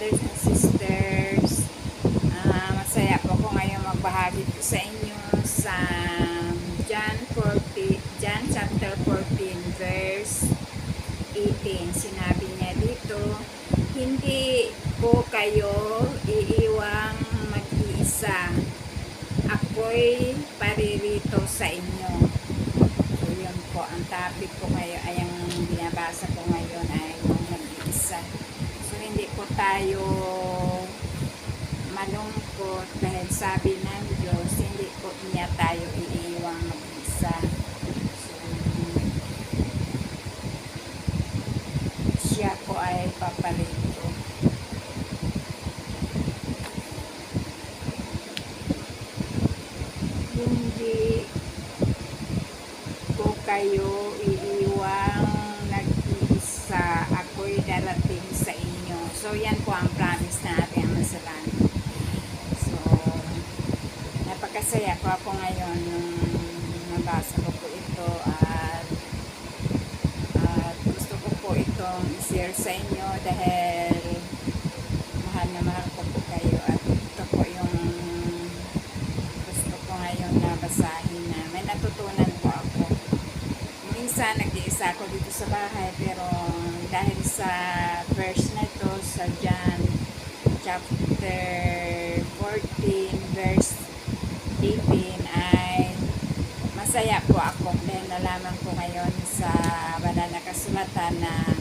brothers and sisters. Masaya po ako ngayon magbahagi po sa inyo sa John chapter 14 verse 18. Sinabi niya dito, hindi po kayo iiwang mag-iisa. Ako'y paririto sa inyo. So yun po, ang topic ko ngayon ay ang binabasa ko ngayon ay yung mag-iisa. So hindi po tayo malungkot dahil sabi ng Diyos, hindi po niya tayo iiwang mag-isa. So, siya po ay paparito. Hindi ko kayo iiwang nag-iisa, ako'y darating sa inyo. So yan po ang promise na ating masalangit. So napakasaya po ako ngayon nung nabasa ko po ito at gusto ko po itong i-share sa inyo dahil mahal na mahal ko po kayo at ito po yung gusto ko ngayon na basahin na may natutunan po ako. Minsan nag-iisa ako dito sa bahay pero dahil sa verse na ito sa John chapter 14 verse 18 ay masaya po ako dahil nalaman ko ngayon sa banal na kasulatan na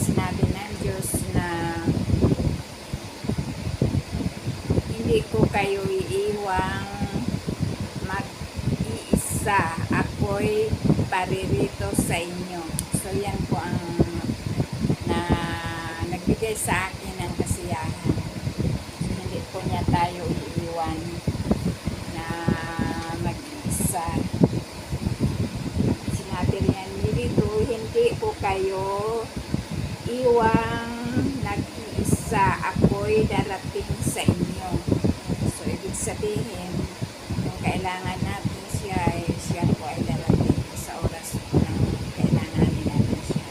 sinabi ng Diyos na hindi ko kayo iiwang mag-iisa, ako'y paririto sa inyo. So yan po ang na nagbigay sa akin ng kasiyahan. So hindi po niya tayo iiwan na mag-isa. Sinabi rin dito, hindi ko kayo iwang nag-iisa, ako'y darating sa inyo. So ibig sabihin, kung kailangan natin siya, siya po ay darating sa oras na kailangan natin siya.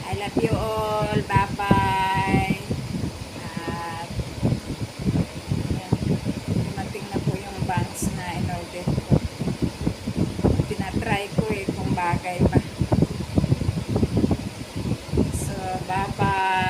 I love you all. Bye-bye. At yan, dumating na po yung banks na in-order ko. Tinatry ko kung bagay ba. So, bye-bye.